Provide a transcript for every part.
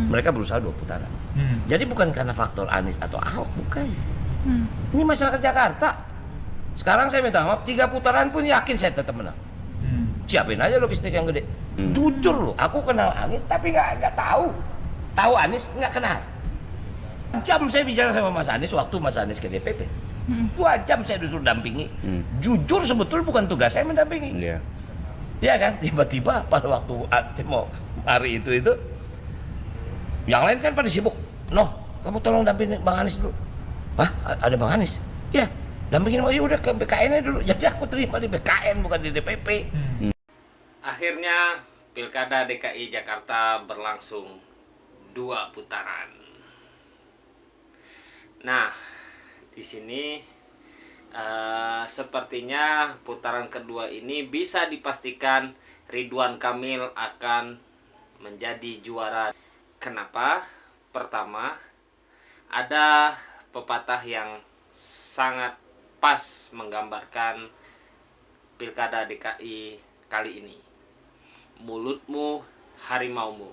Mereka berusaha 2 putaran. Jadi bukan karena faktor Anies atau Ahok, bukan. Ini masyarakat Jakarta. Sekarang saya minta maaf, 3 putaran pun yakin saya tetap menang. Siapin aja logistik yang gede. Jujur loh, aku kenal Anies tapi nggak tahu. Tahu Anies nggak kenal. Jam saya bicara sama Mas Anies waktu Mas Anies ke DPP. 2 jam saya disuruh dampingi. Jujur sebetulnya bukan tugas saya mendampingi. Iya. Ya kan, tiba-tiba pada waktu mau hari itu yang lain kan pada sibuk. Noh, kamu tolong dampingin Bang Anies dulu. Hah? Ada Bang Anies? Iya, dampingin aja udah ke BKN-nya dulu. Jadi aku terima di BKN bukan di DPP. Akhirnya Pilkada DKI Jakarta berlangsung 2 putaran. Nah, di sini sepertinya putaran kedua ini bisa dipastikan Ridwan Kamil akan menjadi juara. Kenapa? Pertama, ada pepatah yang sangat pas menggambarkan Pilkada DKI kali ini. Mulutmu harimaumu.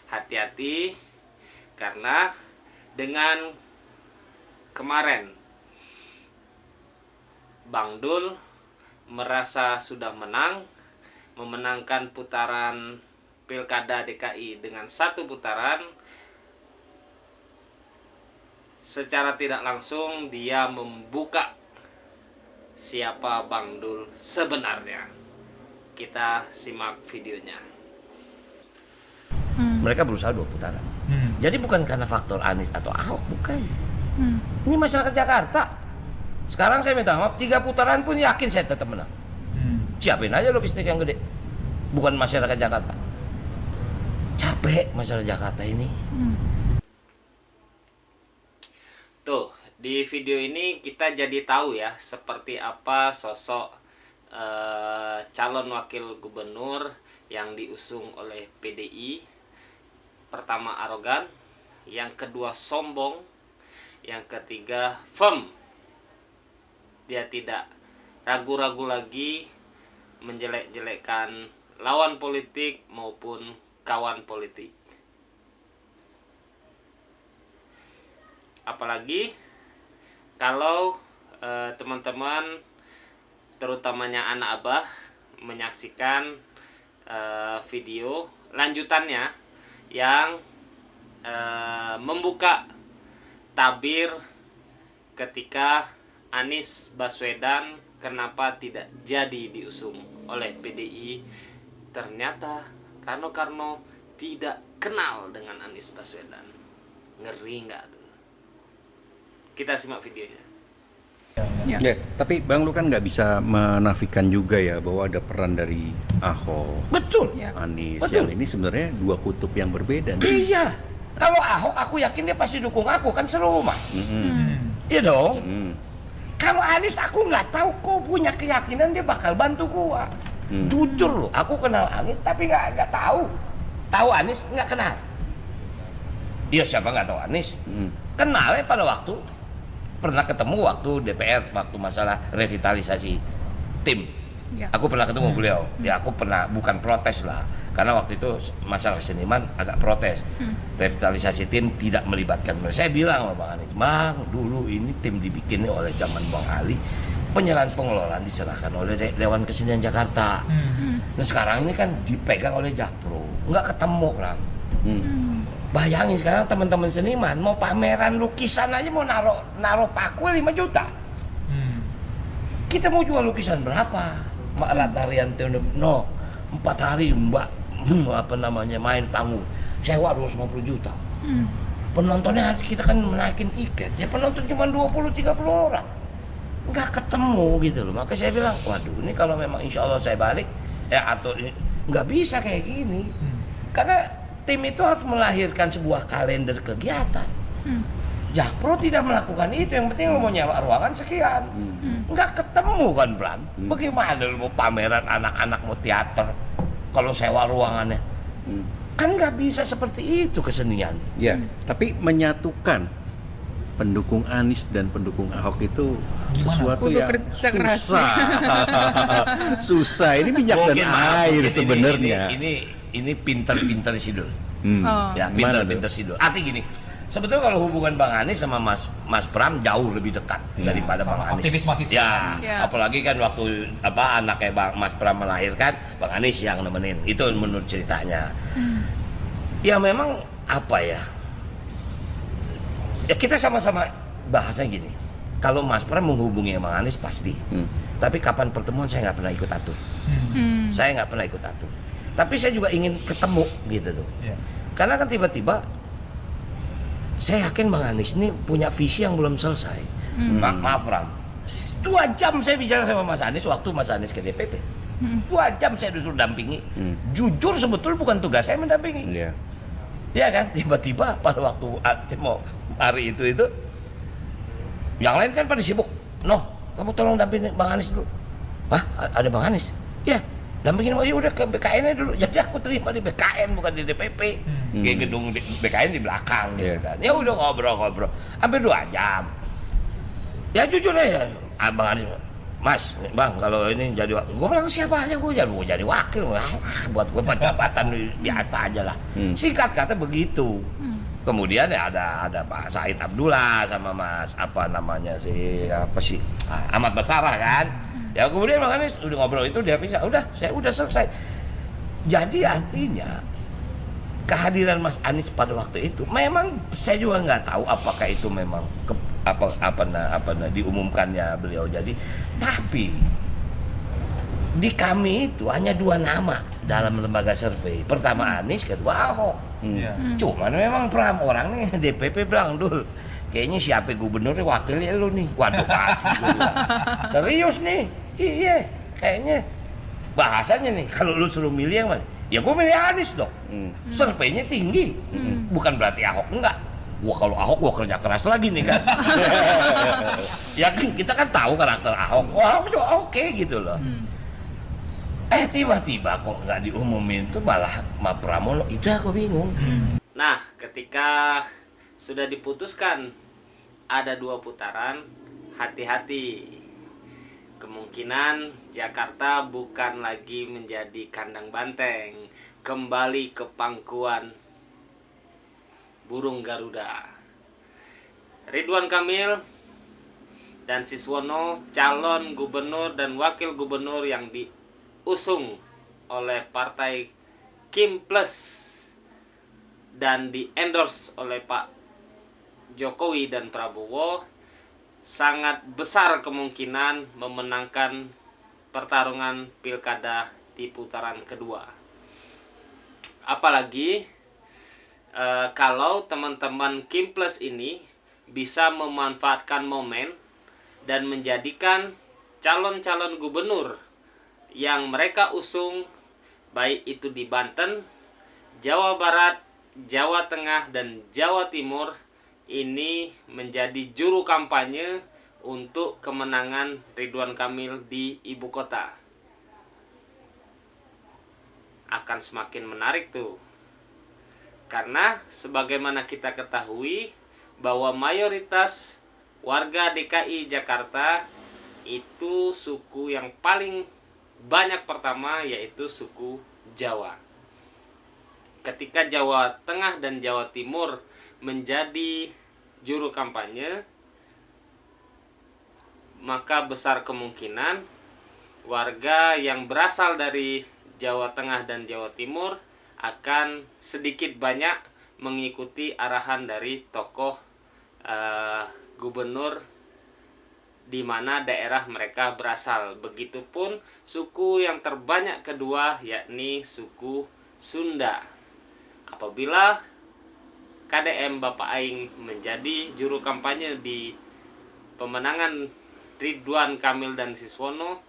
Hati-hati, karena dengan kemarin Bang Dul merasa sudah memenangkan putaran Pilkada DKI dengan 1 putaran. Secara tidak langsung dia membuka siapa Bang Dul sebenarnya. Kita simak videonya. Mereka berusaha 2 putaran. Jadi bukan karena faktor Anies atau Ahok, bukan. Ini masyarakat Jakarta. Sekarang saya minta maaf, 3 putaran pun yakin saya tetap menang. Siapin aja logistik yang gede. Bukan masyarakat Jakarta. Capek masyarakat Jakarta ini. Tuh, di video ini kita jadi tahu ya seperti apa sosok calon wakil gubernur yang diusung oleh PDI. Pertama arogan, yang kedua sombong, yang ketiga firm. Dia tidak ragu-ragu lagi menjelek-jelekkan lawan politik maupun kawan politik. Apalagi kalau teman-teman terutamanya anak abah menyaksikan video lanjutannya yang membuka tabir ketika Anies Baswedan kenapa tidak jadi diusung oleh PDI. Ternyata Rano Karno tidak kenal dengan Anies Baswedan. Ngeri nggak tuh? Kita simak videonya. Ya, tapi Bang, lu kan nggak bisa menafikan juga ya bahwa ada peran dari Ahok, Betul. Anies. Betul. Yang ini sebenarnya 2 kutub yang berbeda. Iya. Kalau Ahok aku yakin dia pasti dukung aku, kan serumah. Iya dong. Kalau Anies aku nggak tahu, kok punya keyakinan dia bakal bantu gua. Jujur loh, aku kenal Anies tapi nggak tahu. Tahu Anies nggak kenal. Iya, siapa nggak tahu Anies? Kenalnya pada waktu pernah ketemu waktu DPR, waktu masalah revitalisasi tim. Aku pernah ketemu beliau. Ya aku pernah, bukan protes lah, karena waktu itu masalah seniman agak protes. Revitalisasi tim tidak melibatkan mereka. Saya bilang sama Bang Anies, Bang, dulu ini tim dibikinnya oleh zaman Bang Ali, penyerahan pengelolaan diserahkan oleh Dewan Kesenian Jakarta. Nah sekarang ini kan dipegang oleh Jakpro, nggak ketemu Bang. Bayangin sekarang teman-teman seniman mau pameran lukisan aja mau naruh paku 5 juta. Kita mau jual lukisan berapa? Mak Ratarian no 4 hari Mbak main panggung sewa 250 juta. Penontonnya kita kan menaikin tiket, ya penonton cuma 20-30 orang. Nggak ketemu gitu loh. Maka saya bilang, waduh ini kalau memang insya Allah saya balik atau nggak bisa kayak gini. Karena tim itu harus melahirkan sebuah kalender kegiatan. Jakpro tidak melakukan itu, yang penting lo mau nyewa ruangan sekian. Nggak ketemu kan Bram. Bagaimana lo mau pameran anak-anak mau teater kalau sewa ruangannya? Kan nggak bisa seperti itu kesenian. Ya, tapi menyatukan pendukung Anies dan pendukung Ahok itu sesuatu Butuh yang kerja keras. susah. Susah, ini minyak dan Mungkin maaf, air mungkin sebenarnya. Ini pinter-pinter sih Dul. Oh. Ya, Gimana pinter Sidul. Arti gini, sebetulnya kalau hubungan Bang Anies sama Mas Pram jauh lebih dekat daripada sama Bang Anies. aktivis mahasiswa. Ya, Ya. apalagi kan waktu anaknya Mas Pram melahirkan, Bang Anies yang nemenin. Itu menurut ceritanya. Ya memang apa ya? Ya kita sama-sama bahasanya gini. Kalau Mas Pram menghubungi Bang Anies pasti. Tapi kapan pertemuan saya nggak pernah ikut atur. Saya nggak pernah ikut atur. Tapi saya juga ingin ketemu gitu loh. Iya. Karena kan tiba-tiba saya yakin Bang Anies ini punya visi yang belum selesai. Maaf Pram, 2 jam saya bicara sama Mas Anies waktu Mas Anies ke DPP. 2 jam saya disuruh dampingi. Jujur sebetulnya bukan tugas saya mendampingi. Iya. Ya kan, tiba-tiba pada waktu mau hari itu yang lain kan pada sibuk. Noh, kamu tolong dampingin Bang Anies dulu. Hah? Ada Bang Anies? Iya. Dampingin aja udah ke BKN dulu. Jadi aku terima di BKN bukan di DPP. Kayak gedung BKN di belakang gitu kan. Ya udah ngobrol. Hampir 2 jam. Ya jujur aja, Bang Anies, Mas, Bang, kalau ini jadi gue bilang siapa aja gue jadi wakil, buat gue jabatan biasa aja lah. Singkat kata begitu. Kemudian ya ada Pak Said Abdullah sama Mas Ahmad Basarah kan. Ya kemudian Bang Anies udah ngobrol itu dia bisa, saya udah selesai. Jadi artinya kehadiran Mas Anies pada waktu itu memang saya juga nggak tahu apakah itu memang diumumkannya beliau jadi, tapi di kami itu hanya 2 nama dalam lembaga survei. Pertama Anies, kedua Ahok. Iya. Cuman memang Pram orang nih DPP bilang dul, kayaknya siapa gubernurnya wakilnya lu nih. Waduh pasti gua bilang. Serius nih, iya kayaknya bahasanya nih kalau lu suruh milih yang mana? Ya gue milih Anies dong. Surveinya tinggi. Bukan berarti Ahok enggak. Wah kalau Ahok gua kerja keras lagi nih kan. Ya kita kan tahu karakter Ahok. Oh Ahok juga oke gitu loh. Tiba-tiba kok nggak diumumin tuh malah Pramono, itu aku bingung. Nah, ketika sudah diputuskan ada 2 putaran, hati-hati. Kemungkinan Jakarta bukan lagi menjadi kandang banteng, kembali ke pangkuan burung Garuda. Ridwan Kamil dan Siswono, calon gubernur dan wakil gubernur yang diusung oleh partai Kim Plus dan di-endorse oleh Pak Jokowi dan Prabowo, sangat besar kemungkinan memenangkan pertarungan pilkada di putaran kedua. Apalagi kalau teman-teman Kim Plus ini bisa memanfaatkan momen dan menjadikan calon-calon gubernur yang mereka usung, baik itu di Banten, Jawa Barat, Jawa Tengah, dan Jawa Timur, ini menjadi juru kampanye untuk kemenangan Ridwan Kamil di ibu kota. Akan semakin menarik tuh. Karena sebagaimana kita ketahui bahwa mayoritas warga DKI Jakarta itu suku yang paling banyak pertama yaitu suku Jawa. Ketika Jawa Tengah dan Jawa Timur menjadi juru kampanye, maka besar kemungkinan warga yang berasal dari Jawa Tengah dan Jawa Timur akan sedikit banyak mengikuti arahan dari tokoh gubernur di mana daerah mereka berasal. Begitupun suku yang terbanyak kedua yakni suku Sunda. Apabila KDM Bapak Aing menjadi juru kampanye di pemenangan Ridwan Kamil dan Siswono,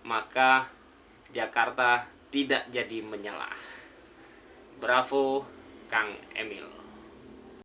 maka Jakarta tidak jadi menyalah. Bravo Kang Emil.